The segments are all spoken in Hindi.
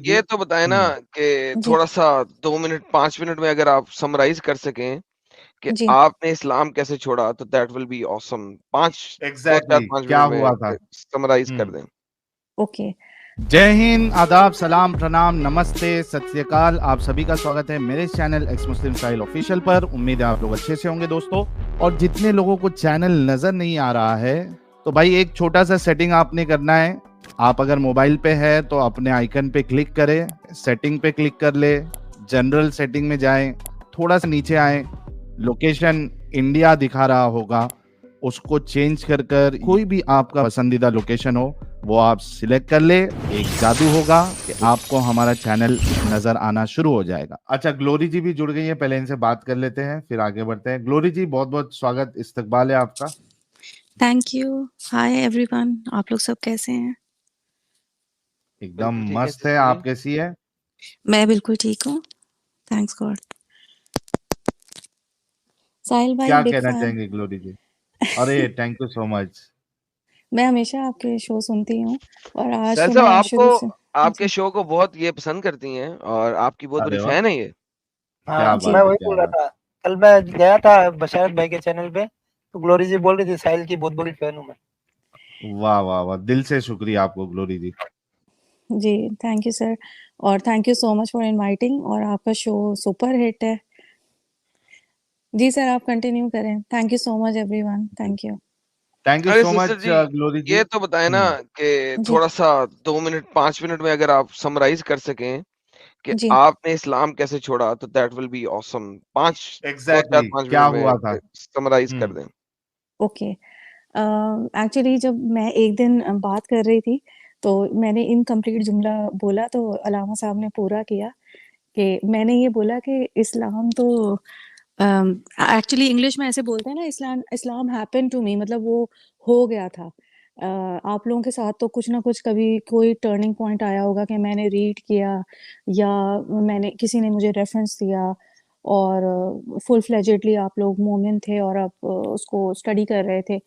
ये तो बताएं ना कि जी, थोड़ा सा 2 मिनट 5 मिनट में अगर आप समराइज कर सकें कि जी, आपने इस्लाम कैसे छोड़ा तो दैट विल बी ऑसम। पांच दो चार एग्जैक्टली पांच क्या मिनट हुआ था। में समराइज कर हम्म। दें। ओके। जय हिंद, आदाब, सलाम, प्रणाम, नमस्ते, सत श्री अकाल। आप सभी का स्वागत है मेरे चैनल एक्स मुस्लिम साहिल ऑफिशियल पर। उम्मीद है आप लोग अच्छे से होंगे दोस्तों। और जितने लोगों को चैनल नजर नहीं आ रहा है तो भाई एक छोटा सा सेटिंग आपने करना है। आप अगर मोबाइल पे है तो अपने आइकन पे क्लिक करें, सेटिंग पे क्लिक कर ले, जनरल सेटिंग में जाएं, थोड़ा सा नीचे आए, लोकेशन इंडिया दिखा रहा होगा, उसको चेंज कर कर कोई भी आपका पसंदीदा लोकेशन हो वो आप सिलेक्ट कर ले। एक जादू होगा कि आपको हमारा चैनल नजर आना शुरू हो जाएगा। अच्छा, ग्लोरी जी भी जुड़ गई है, पहले इनसे बात कर लेते हैं फिर आगे बढ़ते हैं। ग्लोरी जी, बहुत बहुत स्वागत, इस्तकबाल है आपका। Thank you. हाय एवरीवन, आप लोग सब कैसे हैं? एकदम बिल्कुल ठीक है मस्त है, सिस्टर जी। आप कैसी है? मैं बिल्कुल ठीक हूँ। Thanks God. साहिल भाई क्या बिग कहना फैन। चाहेंगे ग्लोरी जी? अरे थैंक यू सो मच। मैं हमेशा आपके शो सुनती हूँ और आज सर तो साहब मैं आपको शुरू से। आपके जी, शो को बहुत ये पसंद करती हैं और आपकी बहुत बड़ी अरे वाह, फैन है ये। क्या हाँ, जी, मैं बात है, वही क्या बोल रहा बात। था। कल मैं गया था बशारत भाई के चैनल पे, तो ग्लोरी जी बोल रही थी साहिल की बहुत बड़ी फैन हूँ मैं। वाह वाह वाह, दिल से शुक्रिया आपको ग्लोरी जी। जी, थैंक यू सर। और thank you so much for inviting. और आपका शो सुपर हिट है। जी सर, आप कंटिन्यू करें। Thank you so much everyone. Thank you. Thank you अरे सो सिस्टर मच जी ग्लोरी जी। ये तो बताएं ना कि जी, थोड़ा सा 2 मिनट 5 मिनट में अगर आप समराइज कर सकें कि जी, आपने इस्लाम कैसे छोड़ा तो दैट विल बी ऑसम। पांच दो चार एग्जैक्टली पांच क्या मिनट हुआ था। में समराइज कर दें। ओके। एक्चुअली जब मैं एक दिन बात कर रही थी, तो मैंने इनकम्प्लीट जुमला बोला, तो अलामा साहब ने पूरा किया कि मैंने ये बोला कि इस्लाम तो एक्चुअली इंग्लिश में ऐसे बोलते हैं ना, इस्लाम इस्लाम हैपेंड टू मी, मतलब वो हो गया था। आप लोगों के साथ तो कुछ ना कुछ कभी कोई टर्निंग पॉइंट आया होगा कि मैंने रीड किया या मैंने किसी ने मुझे रेफरेंस दिया और फुल फ्लेजेडली आप लोग मोमिन थे और आप उसको स्टडी कर रहे थे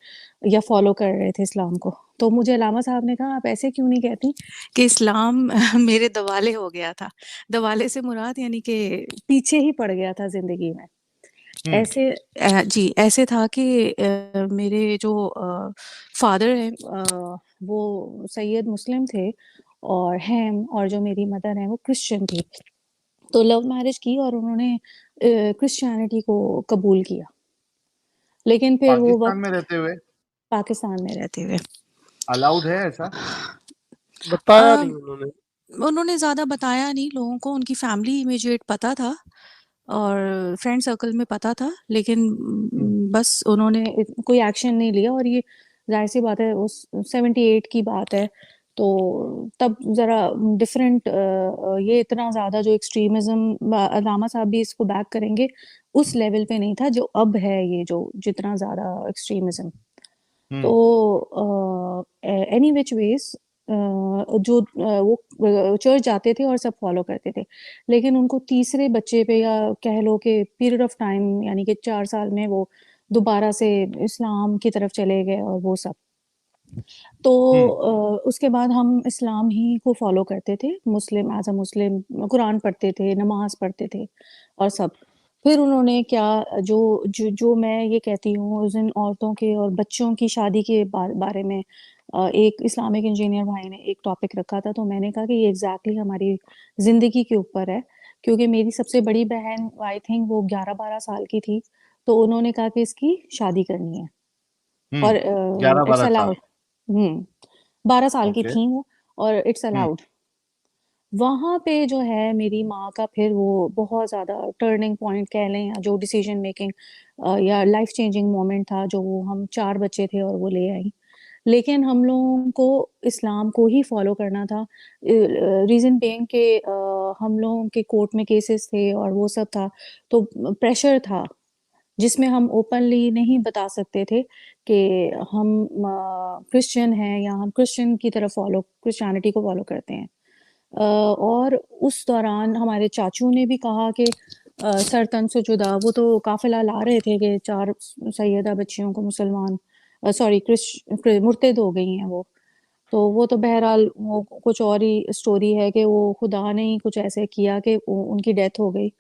या फॉलो कर रहे थे इस्लाम को। तो मुझे अलामा साहब ने कहा, आप ऐसे क्यों नहीं कहती कि इस्लाम मेरे दवाले हो गया था। दवाले से मुराद यानी कि पीछे ही पड़ गया था ज़िंदगी में। ऐसे जी, ऐसे था कि मेरे जो फ़ादर हैं, वो सैयद मुस्लिम थे और हैं, और जो मेरी मदर हैं वो क्रिश्चियन थी। तो लव मैरिज की और उन्होंने क्रिश्चियनिटी को कबूल किया। लेकिन फिर वो पाकिस्तान में वक़्त रहते हुए पाकिस्तान में रहते हुए अलाउड है ऐसा? अ, बताया नहीं उन्होंने। उन्होंने ज़्यादा बताया नहीं लोगों को, उनकी फैमिली इमीडिएट पता था और फ्रेंड सर्कल में पता था, लेकिन बस उन्होंने कोई एक्शन नहीं लिया। और ये ज़ाहिर-सी बात है, उस 78 की बात है, तो तब ज़रा डिफरेंट ये इतना ज़्यादा जो एक्सट्रीमिज़्म, अलामा साहब भी इसको बैक करेंगे, उस लेवल पे नहीं था जो अब है, ये जो जितना ज़्यादा एक्सट्रीमिज़्म। तो एनी व्हिच वेज़ जो वो चर्च जाते थे और सब फॉलो करते थे। लेकिन उनको तीसरे बच्चे पे, या कह लो कि पीरियड ऑफ टाइम, यानी कि 4 साल में वो दोबारा से इस्लाम की तरफ चले गए और वो सब। तो उसके बाद हम इस्लाम ही को फ़ॉलो करते थे, मुस्लिम एज़ अ मुस्लिम, कुरान पढ़ते थे, नमाज़ पढ़ते थे और सब। फिर उन्होंने क्या, जो मैं ये कहती हूँ, उस दिन औरतों के और बच्चों की शादी के बारे में एक इस्लामिक इंजीनियर भाई ने एक टॉपिक रखा था, तो मैंने कहा कि ये एग्ज़ैक्टली हमारी ज़िंदगी के ऊपर है। क्योंकि मेरी सबसे बड़ी बहन, आई थिंक वो 11-12 साल की थी, तो उन्होंने कहा कि इसकी शादी करनी है और 11-12 इट्स साल। अलाउड। हुँ, 12 साल की ओके। थी वो और इट्स हम्म। अलाउड। वहाँ पे जो है मेरी माँ का फिर वो बहुत ज़्यादा टर्निंग पॉइंट कह लें, या जो डिसीज़न मेकिंग या लाइफ़ चेंजिंग मोमेंट था, जो वो हम 4 बच्चे थे और वो ले आई। लेकिन हम लोगों को इस्लाम को ही फ़ॉलो करना था। रीज़न बीइंग कि हम लोगों के कोर्ट में केसेस थे और वो सब था, तो प्रेशर था, जिसमें हम ओपनली नहीं बता सकते थे कि हम क्रिश्चियन हैं या हम क्रिश्चियन की तरफ क्रिश्चियनिटी को फ़ॉलो करते हैं। और उस दौरान हमारे चाचू ने भी कहा कि सर तन से जुदा, वो तो काफ़िला ला रहे थे कि 4 सैयदा बच्चियों को मुसलमान, सॉरी, मुर्तद हो गई हैं वो। तो वो तो बहरहाल वो कुछ और ही स्टोरी है कि वो खुदा ने ही कुछ ऐसे किया कि उनकी डेथ हो गई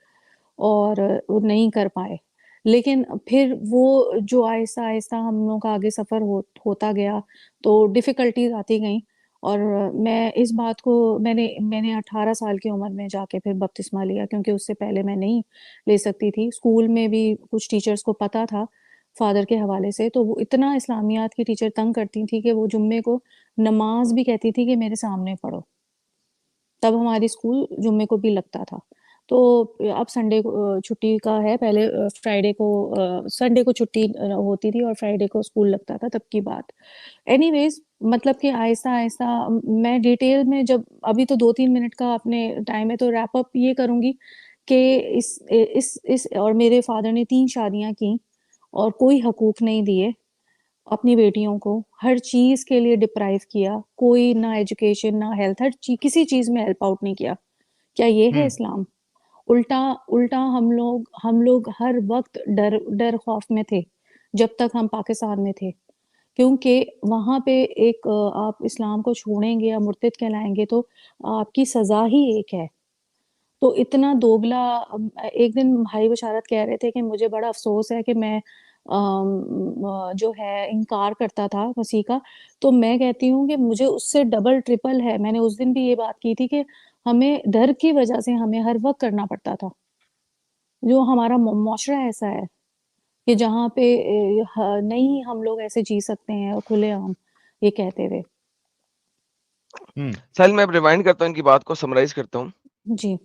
और वो नहीं कर पाए। लेकिन फिर वो जो आहिस्ता-आहिस्ता हम लोगों का आगे सफ़र होता गया, तो डिफ़िकल्टीज़ आती गईं और मैं इस बात को मैंने 18 साल की उम्र में जाके फिर बपतिस्मा लिया क्योंकि उससे पहले मैं नहीं ले सकती थी। स्कूल में भी कुछ टीचर्स को पता था फ़ादर के हवाले से, तो वो इतना इस्लामियात की टीचर तंग करती थी कि वो जुम्मे को नमाज़ भी कहती थी कि मेरे सामने पढ़ो। तब हमारी स्कूल जुम्मे को भी लगता था। तो अब संडे को छुट्टी का है, पहले फ्राइडे को संडे को छुट्टी होती थी और फ्राइडे को स्कूल लगता था, तब की बात। एनीवेज़ मतलब कि आहिस्ता-आहिस्ता मैं डिटेल में जब अभी तो 2-3 मिनट का अपने टाइम है, तो रैप अप ये करूँगी कि इस और मेरे फ़ादर ने 3 शादियाँ की और कोई हकूक़ नहीं दिए अपनी बेटियों को, हर चीज़ के लिए डिप्राइव किया, कोई ना एजुकेशन, ना हेल्थ, किसी चीज़ में हेल्प आउट नहीं किया। क्या ये है इस्लाम? उल्टा उल्टा हम लोग हर वक़्त डर खौफ में थे, जब तक हम पाकिस्तान में थे। क्योंकि वहाँ पे एक आप इस्लाम को छोड़ेंगे या मुर्तद कहलाएँगे तो आपकी सज़ा ही एक है। तो इतना दोगला एक दिन भाई बशारत कह रहे थे कि मुझे बड़ा अफ़सोस है कि मैं जो है इनकार करता था मसीह का, तो मैं कहती हूँ कि मुझे उससे डबल ट्रिपल है। मैंने उस दिन भी ये बात की थी कि हमें डर की वज़ह से हमें हर वक़्त करना पड़ता था। जो हमारा मौशरा ऐसा है कि जहाँ पे नहीं हम लोग ऐसे जी सकते हैं खुलेआम ये कहते हुए। साहिल मैं अब रिवाइंड करता हूँ, इनकी बात को समराइज़ करता हूँ। जी।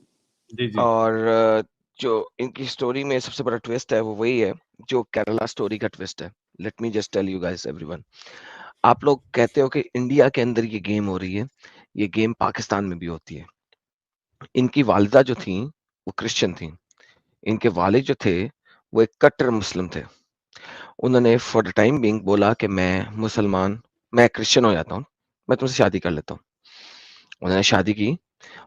जी। और जो इनकी स्टोरी में सबसे बड़ा ट्विस्ट है वो वही है जो केरला स्टोरी का ट्विस्ट है। Let me just tell you guys everyone, आप लोग कहते हो कि इंडिया के अंदर ये गेम हो रही है, ये गेम पाकिस्तान में भी होती है। इनकी वालिदा जो थी वो क्रिश्चियन थी, इनके वालिद जो थे वो एक कट्टर मुस्लिम थे। उन्होंने फॉर द टाइम बीइंग बोला कि मैं क्रिश्चियन हो जाता हूँ, मैं तुमसे शादी कर लेता हूँ। उन्होंने शादी की।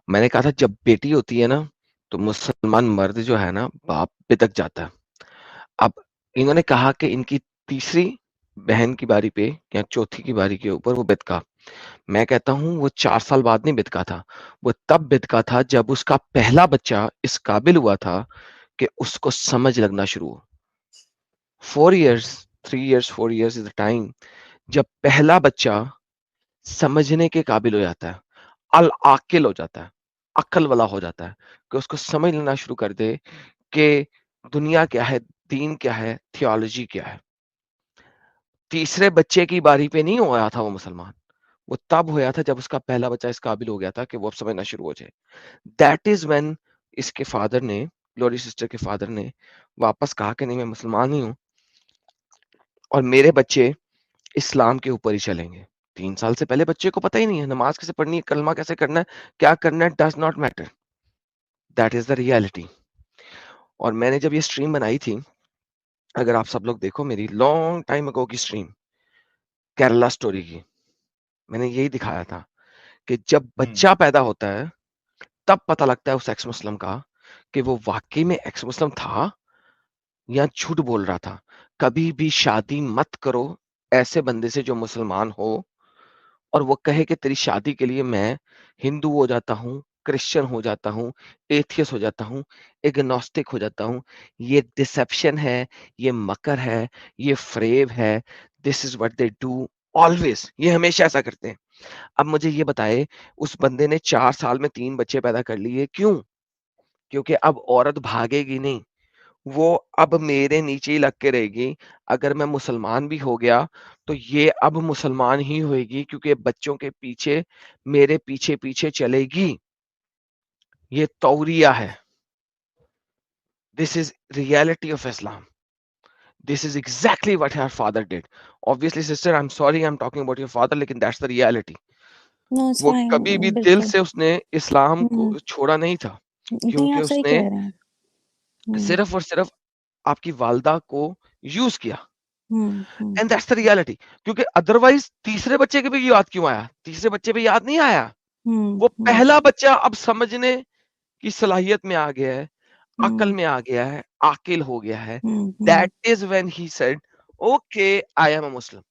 मैंने कहा था जब बेटी होती है ना तो मुसलमान मर्द जो है ना बाप बिदक जाता है। अब इन्होंने कहा कि इनकी तीसरी बहन की बारी पे या चौथी की बारी के ऊपर वो बिदका। मैं कहता हूँ वो 4 साल बाद नहीं बिदका था, वो तब बिदका था जब उसका पहला बच्चा इस काबिल हुआ था कि उसको समझ लगना शुरू हो। 4 years 3 years 4 years is the time जब पहला बच्चा समझने के काबिल हो जाता है, अल आकिल हो जाता है, अक्ल वाला हो जाता है कि उसको समझ लेना शुरू कर दे कि दुनिया क्या है, दीन क्या है, थियोलॉजी क्या है। तीसरे बच्चे की बारी पे नहीं होया था वो मुसलमान, वो तब होया था जब उसका पहला बच्चा इस काबिल हो गया था कि वो अब समझना शुरू हो जाए। दैट इज व्हेन इसके फादर ने, ग्लोरी सिस्टर के फादर ने वापस कहा कि नहीं मैं मुसलमान ही हूं और मेरे बच्चे इस्लाम के ऊपर ही चलेंगे। 3 साल से पहले बच्चे को पता ही नहीं है नमाज कैसे पढ़नी है, कलमा कैसे करना है, क्या करना है, does not matter. That is the reality. और मैंने जब ये स्ट्रीम बनाई थी, अगर आप सब लोग देखो मेरी लॉन्ग टाइम अगो की स्ट्रीम केरला स्टोरी की, मैंने यही दिखाया था कि जब बच्चा पैदा होता है तब पता लगता है उस एक्स मुस्लिम का कि वो वाकई में एक्स मुस्लिम था या झूठ बोल रहा था। कभी भी शादी मत करो ऐसे बंदे से जो मुसलमान हो और वो कहे कि तेरी शादी के लिए मैं हिंदू हो जाता हूँ, क्रिश्चियन हो जाता हूँ, एथियस्ट हो जाता हूँ, एग्नोस्टिक हो जाता हूँ। ये डिसेप्शन है, ये मकर है, ये फ्रेब है। This is what they do always, ये हमेशा ऐसा करते हैं। अब मुझे ये बताए उस बंदे ने 4 साल में 3 बच्चे पैदा कर लिए, क्यों? क्योंकि अब औरत भागेगी नहीं, वो अब मेरे नीचे ही लग के रहेगी। अगर मैं मुसलमान भी हो गया तो ये अब मुसलमान ही होएगी क्योंकि बच्चों के पीछे मेरे पीछे-पीछे चलेगी। ये तौरिया है। This is reality of Islam. This is exactly what her father did. Obviously, sister, I'm sorry I'm talking about your father, लेकिन that's the reality. No it's वो फाइन कभी भी दिल बिल्कुल। से उसने इस्लाम हुँ। को छोड़ा नहीं था, नहीं, क्योंकि आप सही उसने कह रहे हैं। हुँ, सिर्फ और सिर्फ आपकी वालिदा को यूज किया। हुँ। And that's the reality. क्योंकि अदरवाइज तीसरे बच्चे के भी याद क्यों आया? तीसरे बच्चे पे याद नहीं आया। वो हुँ, पहला बच्चा अब समझने की सलाहियत में आ गया है, अक्ल हुँ, में आ गया है, आकिल हो गया है। हुँ। That is when he said okay I am a Muslim.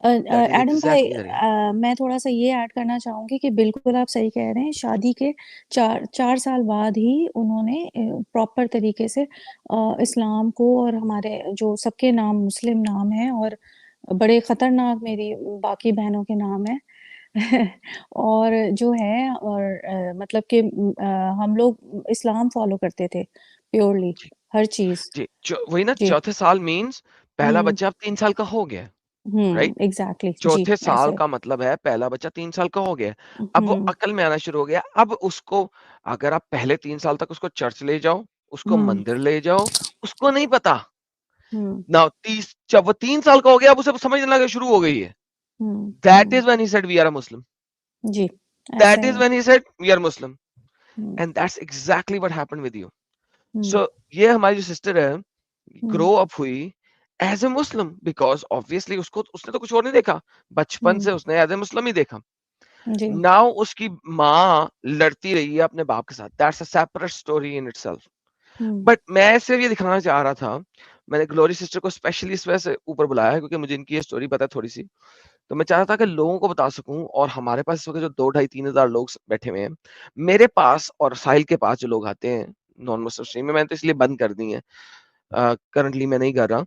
That is Adam भाई, एग्जैक्टली करेक्ट। मैं थोड़ा-सा ये ऐड करना चाहूँगी कि बिल्कुल आप सही कह रहे हैं, शादी के 4 साल बाद ही उन्होंने प्रॉपर तरीके से इस्लाम को और हमारे जो सबके नाम मुस्लिम नाम हैं और बड़े खतरनाक मेरी बाकी बहनों के नाम हैं। और जो है और मतलब कि हम लोग इस्लाम फ़ॉलो करते थे प्योरली जी हर चीज़। जी, वही ना, जी। चौथे साल मीन्स पहला हुँ, बच्चा अब 3 साल का हो गया, राइट? एग्ज़ैक्टली जी, चौथे साल ऐसे। का मतलब है पहला बच्चा 3 साल का हो गया। अब वो हुँ, अकल में आना शुरू हो गया। अब उसको, अगर आप पहले 3 साल तक उसको चर्च ले जाओ, उसको हुँ, मंदिर ले जाओ, उसको नहीं पता। हुँ, नाउ 30 जब वो 3 साल का हो गया, अब उसे समझने लगा शुरू हो गई है। हुँ, that hmm, is when he said we are a Muslim. जी, ऐसा that is he. When he said we are Muslim. Hmm, and that's exactly what happened with you. Hmm, so ये हमारी जो सिस्टर है, हुँ, ग्रो अप हुई as a Muslim, because obviously उसको, उसने तो कुछ और नहीं देखा। बचपन हुँ, से उसने एज ए मुस्लिम ही देखा। जी, नाउ उसकी माँ लड़ती रही है अपने बाप के साथ। That's a separate story in itself. Hmm, but मैं सिर्फ ये दिखाना चाह रहा था, मैंने ग्लोरी सिस्टर को स्पेशली इस वजह से ऊपर बुलाया है क्योंकि मुझे इनकी ये स्टोरी पता है थोड़ी सी। तो मैं चाहता था कि लोगों को बता सकूं, और हमारे पास इस वक्त जो 2 ढाई 3 हजार लोग बैठे हुए हैं, मेरे पास और साहिल के पास जो लोग आते हैं नॉन मुस्लिम स्ट्रीम में, मैंने तो इसलिए बंद कर दी है, करंटली मैं नहीं कर रहा।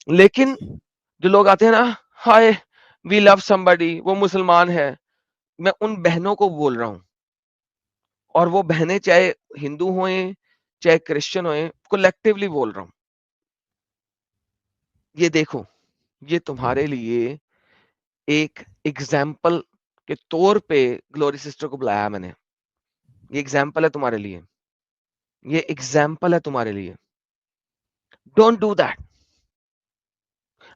लेकिन जो लोग आते हैं ना, हाय वी लव समबडी, वो मुसलमान है, मैं उन बहनों को बोल रहा हूँ। और वो बहनें चाहे हिंदू हों, चाहे क्रिश्चियन हों, कलेक्टिवली बोल रहा हूँ, ये देखो, ये तुम्हारे लिए एक एग्जाम्पल के तौर पे ग्लोरी सिस्टर को बुलाया मैंने। ये एग्जाम्पल है तुम्हारे लिए, ये एग्जाम्पल है तुम्हारे लिए। Don't do that.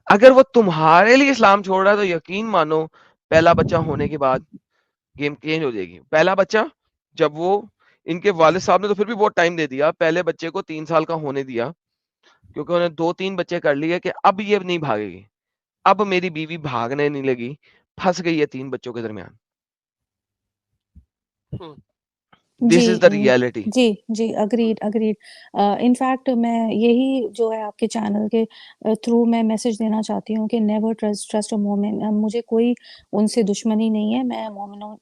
अगर वो तुम्हारे लिए इस्लाम छोड़ रहा है तो यकीन मानो, पहला बच्चा होने के बाद गेम चेंज हो जाएगी। पहला बच्चा, जब वो, इनके वालिद साहब ने तो फिर भी बहुत टाइम दे दिया, पहले बच्चे को 3 साल का होने दिया, क्योंकि उन्होंने 2-3 बच्चे कर लिए कि अब ये नहीं भागेगी, अब मेरी बीवी भागने नहीं लगी, फंस गई है 3 बच्चों के दरमियान। जी, दिस इज द रियलिटी। जी, जी, एग्रीड, एग्रीड। इनफैक्ट मैं यही जो है आपके चैनल के थ्रू मैं मैसेज देना चाहती हूँ कि नेवर ट्रस्ट अ मोमिन। मुझे कोई उनसे दुश्मनी नहीं है, मैं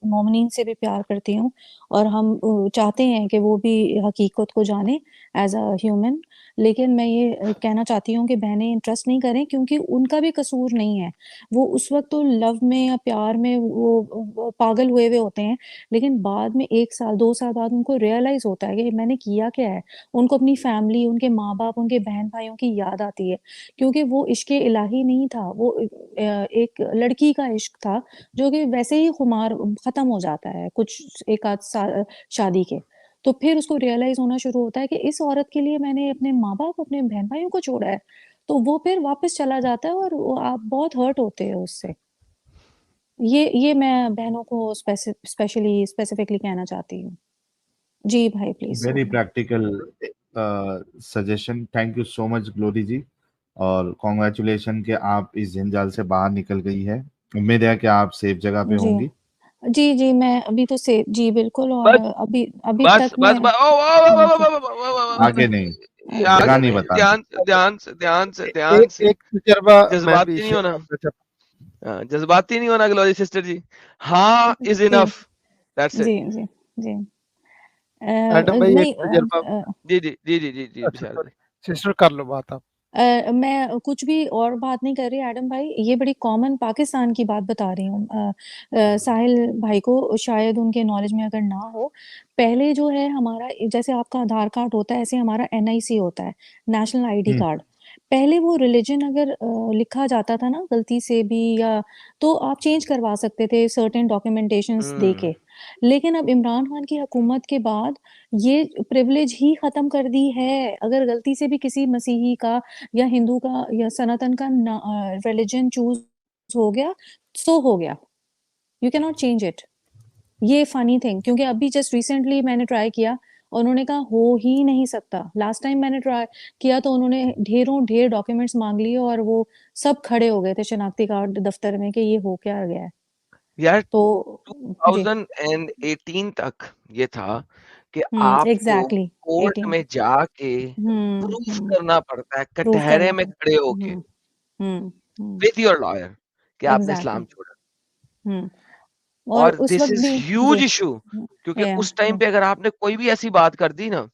मोमिनीन से भी प्यार करती हूँ और हम चाहते हैं कि वो भी हकीकत को जानें एज़ अ ह्यूमन। लेकिन मैं ये कहना चाहती हूँ कि बहनें ट्रस्ट नहीं करें क्योंकि उनका भी कसूर नहीं है। वो उस वक़्त तो लव में या प्यार में वो पागल हुए हुए होते हैं, लेकिन बाद में 1 साल, 2 साल बाद उनको रियलाइज़ होता है कि मैंने किया क्या है? उनको अपनी फैमिली, उनके माँ-बाप, उनके बहन-भाइयों की याद आती है, क्योंकि वो इश्क़ इलाही नहीं था, वो एक लड़की का इश्क था, जो कि वैसे ही खुमार ख़त्म हो जाता है कुछ 1 आध साल शादी के। तो फिर उसको रियलाइज़ होना शुरू होता है कि इस औरत के लिए मैंने अपने माँ-बाप, अपने बहन-भाइयों को छोड़ा है। तो वो फिर वापस चला जाता है और वो आप बहुत हर्ट होते हो उससे। ये मैं बहनों को स्पेसिफिकली कहना चाहती हूँ। जी भाई please very sorry. Practical suggestion, thank you so much Glory ji, और कॉन्ग्रेचुलेशन कि आप इस जंजाल से बाहर निकल गई है। उम्मीद है कि आप सेफ जगह पे जी। होंगी। जी, जी, मैं अभी तो से जी बिल्कुल और बस अभी अभी बस तक बस मैं ओ, ओके, आगे ओके, नहीं, ये ओके। जगह आगे नहीं नहीं, बतानी। ध्यान से ध्यान से ध्यान से ध्यान एक से। एक तजुर्बा मैं भी जज्बाती नहीं शेयर होना, करना चाहता जज्बाती नहीं होना ग्लोरी सिस्टर जी। हाँ इज जी, इनफ, दैट्स इट। जी, जी, जी। हूं। एडम भाई एक नहीं तजुर्बा। जी जी जी जी जी जी, अच्छा विशाल सॉरी, भाई। सिस्टर कर लो बात आप। मैं कुछ भी और बात नहीं कर रही एडम भाई, ये बड़ी कॉमन पाकिस्तान की बात बता रही हूँ। साहिल भाई को शायद उनके नॉलेज में अगर ना हो, पहले जो है हमारा जैसे आपका आधार कार्ड होता है, ऐसे हमारा एनआईसी होता है, नेशनल आईडी हम्म, कार्ड। पहले वो रिलिजन अगर लिखा जाता था ना गलती से भी या तो आप चेंज करवा सकते थे सर्टेन डॉक्यूमेंटेशंस दे हम्म। के। लेकिन अब इमरान खान की हुकूमत के बाद ये प्रिविलेज ही खत्म कर दी है। अगर गलती से भी किसी मसीही का या हिंदू का या सनातन का रिलीजन चूज़ हो गया, सो हो गया। You can not change it. ये फनी थिंग क्योंकि अभी जस्ट रिसेंटली मैंने ट्राई किया, उन्होंने कहा हो ही नहीं सकता। लास्ट टाइम मैंने ट्राई किया तो उन्होंने ढेरों-ढेर डॉक्यूमेंट्स माँग लिए और वो सब खड़े हो गए थे शनाख्ती कार्ड दफ्तर में कि ये हो क्या गया है। यार तो जी। 2018 तक ये था कि आपको एग्ज़ैक्टली कोर्ट 18 में जाके हुँ, प्रूफ हुँ, करना पड़ता है प्रूव कटहरे करना में पड़ा। खड़े होके, हुँ, हुँ, हुँ, विद योर लॉयर, कि आपने एग्जैक्टली। इस्लाम छोड़ा। हम्म और और उस दिस वक्त इज भी ह्यूज जी इशू, क्योंकि या उस टाइम पे अगर आपने कोई भी ऐसी बात कर दी ना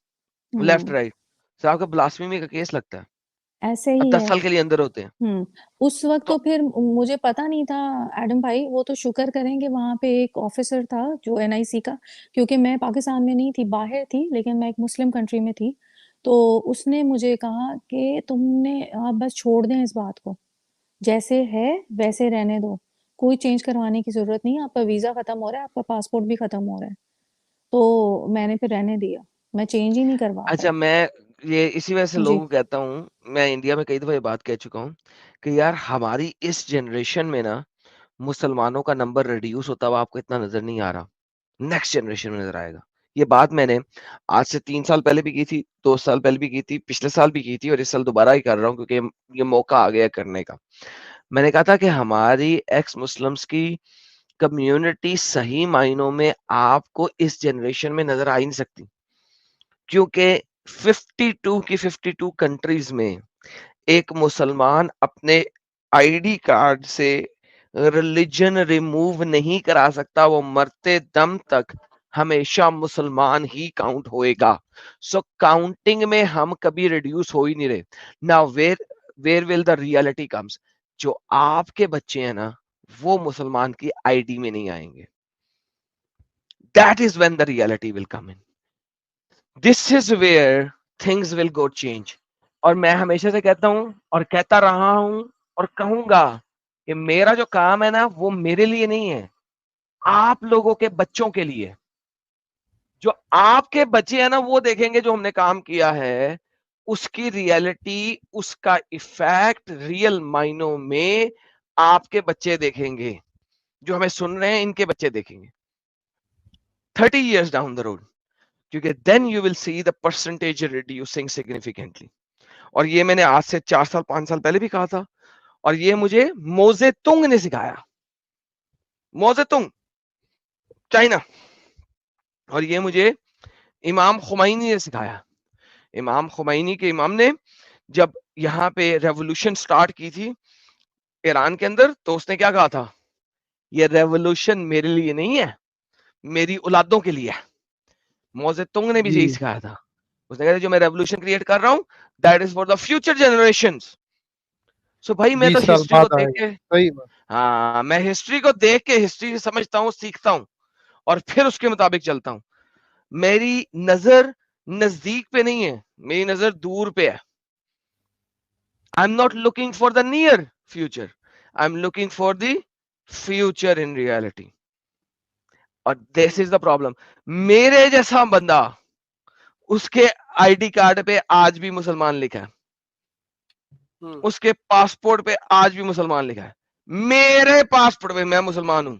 लेफ्ट राइट, तो आपका ब्लास्फेमी का केस लगता है ऐसे और ही 10 है। साल के लिए अंदर होते हैं। उस वक्त तो तो फिर मुझे पता नहीं था एडम भाई, वो तो शुक्र करेंगे वहां पे एक ऑफिसर था जो एनआईसी का, क्योंकि मैं पाकिस्तान में नहीं थी, बाहर थी, लेकिन मैं एक मुस्लिम कंट्री में थी। तो उसने मुझे कहा कि तुमने आप बस छोड़ दें इस बात को, जैसे है वैसे रहने दो, कोई चेंज करवाने की जरूरत नहीं है, आपका वीजा खत्म हो रहा है, आपका पासपोर्ट भी खत्म हो रहा है। तो मैंने फिर रहने दिया, मैं चेंज ही नहीं करवा अच्छा, पाई। मैं ये इसी वजह से जी लोगों को कहता हूँ, मैं इंडिया में कई दफा ये बात कह चुका हूँ कि यार हमारी इस जनरेशन में ना मुसलमानों का नंबर रिड्यूस होता हुआ आपको इतना नजर नहीं आ रहा, नेक्स्ट जनरेशन में नजर आएगा। ये बात मैंने आज से 3 साल पहले भी की थी, 2 साल पहले भी की थी, पिछले साल भी की थी और इस साल दोबारा ही कर रहा हूँ क्योंकि ये मौका आ गया करने का। मैंने कहा था कि हमारी एक्स मुस्लिम्स की कम्युनिटी सही मायनों में आपको इस जनरेशन में नजर आ ही नहीं सकती, क्योंकि 52 की 52 कंट्रीज में एक मुसलमान अपने आईडी कार्ड से रिलीजन रिमूव नहीं करा सकता, वो मरते दम तक हमेशा मुसलमान ही काउंट होएगा। सो काउंटिंग में हम कभी रिड्यूस हो ही नहीं रहे। Now where will the reality comes, जो आपके बच्चे हैं ना वो मुसलमान की आईडी में नहीं आएंगे, that is when the reality will come in, this is where things will go change. और मैं हमेशा से कहता हूं और कहता रहा हूं और कहूंगा कि मेरा जो काम है ना वो मेरे लिए नहीं है, आप लोगों के बच्चों के लिए। जो आपके बच्चे हैं ना वो देखेंगे जो हमने काम किया है, उसकी रियलिटी, उसका इफेक्ट रियल मायनों में आपके बच्चे देखेंगे, जो हमें सुन रहे हैं इनके बच्चे देखेंगे 30 years down the road, क्योंकि then you will see the percentage reducing significantly। और ये मैंने आज से 4 साल 5 साल पहले भी कहा था, और ये मुझे मोजे तुंग ने सिखाया, मोजे तुंग चाइना, और ये मुझे इमाम खुमैनी ने सिखाया। इमाम खुमैनी के इमाम ने जब यहाँ पे रेवोल्यूशन स्टार्ट की थी ईरान के अंदर, तो उसने क्या कहा था, ये रेवोल्यूशन मेरे लिए नहीं है, मेरी औलादों के लिए है। मोजे तुंग ने भी जी यही सिखाया था, उसने कहा जो मैं रेवोल्यूशन क्रिएट कर रहा हूं that is for the future generations. So भाई मैं तो 20 साल हिस्ट्री को बाद देख आएगा, के, सही बात। हाँ मैं हिस्ट्री को देख के हिस्ट्री से समझता हूँ, सीखता हूँ और फिर उसके मुताबिक चलता हूँ। मेरी नजर नजदीक पे नहीं है, मेरी नजर दूर पे है। I am not looking for the near future, I am looking for the future in reality. और दिस इज द प्रॉब्लम, मेरे जैसा बंदा उसके आईडी कार्ड पे आज भी मुसलमान लिखा है, उसके पासपोर्ट पे आज भी मुसलमान लिखा है, मेरे पासपोर्ट पे मैं मुसलमान हूं,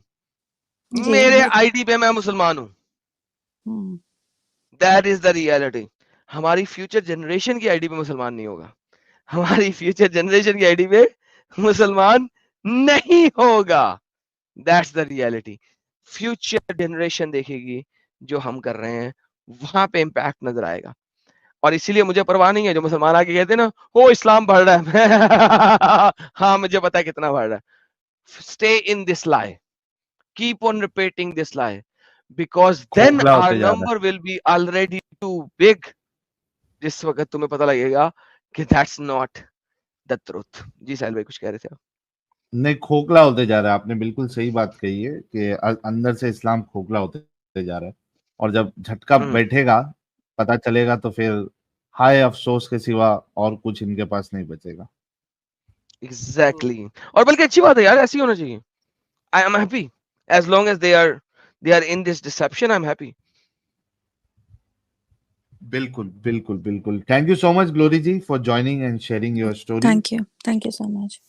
जी मेरे बिल्कुल। आईडी पे मैं मुसलमान हूं, हम्म दैट इज द रियलिटी। हमारी फ्यूचर जनरेशन की आईडी पे मुसलमान नहीं होगा, हमारी फ्यूचर जनरेशन की आईडी पे मुसलमान नहीं होगा, that's the reality. Future generation देखेगी जो हम कर रहे हैं, वहां पे इंपैक्ट नजर आएगा। और इसीलिए मुझे परवाह नहीं है जो मुसलमान आके कहते हैं ना हो इस्लाम बढ़ रहा है हाँ मुझे पता है कितना बढ़ रहा है, stay in this lie, keep on repeating this lie, because then खोखला our होते जा रहा number will be already too big, जिस वक्त तुम्हें पता लगेगा कि that's not the truth। जी साहिल भाई कुछ कह रहे थे आप? है। नहीं, खोखला होते जा रहा है, आपने बिल्कुल सही बात कही है कि अंदर से इस्लाम खोखला होते जा रहा है, और जब झटका बैठेगा पता चलेगा तो फिर हाय अफसोस के सिवा और कुछ इनके पास नहीं बचेगा। एग्जैक्टली और बल्कि अच्छी बात है यार, ऐसी होना चाहिए। I am happy as long as they are in this deception, I am happy. बिल्कुल बिल्कुल बिल्कुल। Thank you so much Glory ji for joining and sharing your story. Thank you so much.